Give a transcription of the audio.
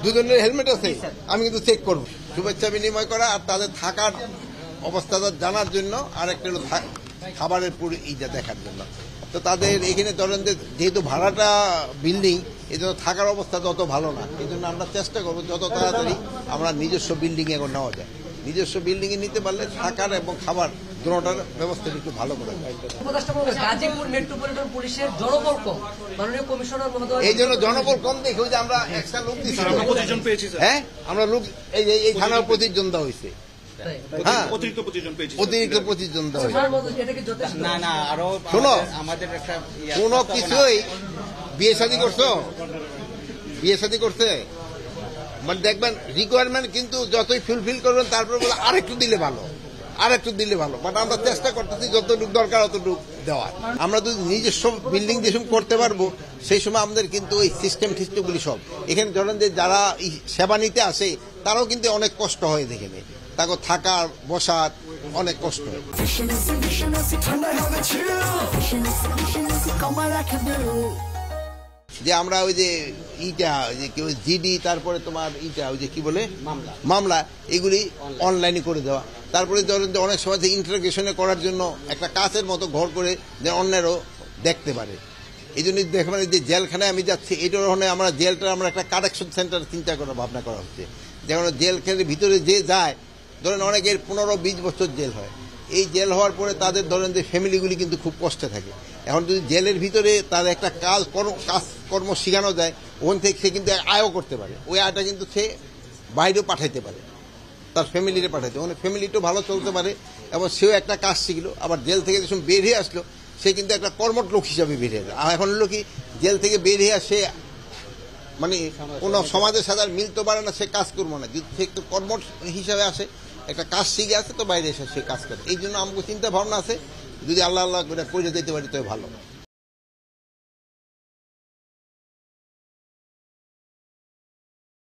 দুজনের হেলমেট আছে, আমি কিন্তু চেক করব। শুভেচ্ছা বিনিময় করা আর তাদের থাকার অবস্থাটা জানার জন্য, আর একটা হলো খাবারের ইটা দেখার জন্য। তো তাদের এখানে ধরেন যেহেতু ভাড়াটা বিল্ডিং, এই জন্য থাকার অবস্থা তত ভালো না। এই জন্য আমরা চেষ্টা করবো যত তাড়াতাড়ি আমরা নিজস্ব বিল্ডিং এখন নেওয়া যায়। নিজস্ব বিল্ডিং এ নিতে পারলে থাকার এবং খাবার দুটোটার ব্যবস্থা একটু ভালো করে। এই জন্য জনবল কম দেখে যে আমরা একটা লোক দিচ্ছি। হ্যাঁ, আমরা লোক এই থানার 25 জন দেওয়া হয়েছে। হ্যাঁ, অতিরিক্ত 25 জন দেওয়া হয়েছে। শোনো, কোনো কিছুই বিয়ে শাদী করছো, বিয়ে শাদী করছে মানে দেখবেন রিকোয়ারমেন্ট কিন্তু যতই ফুলফিল করবেন তারপরে বলে আরেকটু দিলে ভালো, আরেকটু দিলে ভালো। বাট আমরা চেষ্টা করতেছি যতটুকু দরকার অতটুকু দেওয়ার। আমরা যদি নিজস্ব বিল্ডিং যেসব করতে পারবো সেই সময় আমাদের কিন্তু ওই সিস্টেমগুলি সব এখানে ধরেন যে যারা সেবা নিতে আসে তারাও কিন্তু অনেক কষ্ট হয়, দেখে নেই তাকে থাকার বসার অনেক কষ্ট হয়। যে আমরা ওই যে জিডি, তারপরে তোমার ওই যে কি বলে মামলা, এগুলি অনলাইনে করে দেওয়া। তারপরে ধরেন যে অনেক সময় ইন্টারোগেশনে করার জন্য একটা কাচের মতো ঘর করে যে অন্যেরও দেখতে পারে। এই জন্য দেখবেন যে জেলখানায় আমি যাচ্ছি, এটার ওখানে আমরা জেলটা আমরা একটা কারেকশন সেন্টার চিন্তা করার ভাবনা করা হচ্ছে। যেমন জেলখানার ভিতরে যে যায়, ধরেন অনেকের 15-20 বছর জেল হয়। এই জেল হওয়ার পরে তাদের ধরেন যে ফ্যামিলিগুলি কিন্তু খুব কষ্টে থাকে। এখন যদি জেলের ভিতরে তার একটা কাজকর্ম শেখানো যায়, ওখান থেকে সে কিন্তু আয়ও করতে পারে। ওই আয়টা কিন্তু সে বাইরেও পাঠাইতে পারে, তার ফ্যামিলিরে পাঠাইতে, অনেক ফ্যামিলিটাও ভালো চলতে পারে এবং সেও একটা কাজ শিখলো। আবার জেল থেকে যখন বের হয়ে আসলো সে কিন্তু একটা কর্মঠ লোক হিসাবে বেরিয়ে আসলো। আর এখন হলো কি, জেল থেকে বের হয়ে সে মানে কোনো সমাজের সাথে আর মিলতে পারে না, সে কাজ করবো না। যদি সে একটু কর্মঠ হিসাবে আসে, একটা কাজ শিখে আছে, তো বাইরে এসে সে কাজ করে। এই জন্য আমাকে চিন্তা ভাবনা আছে, যদি আল্লাহ করে যেতে পারি তো ভালো।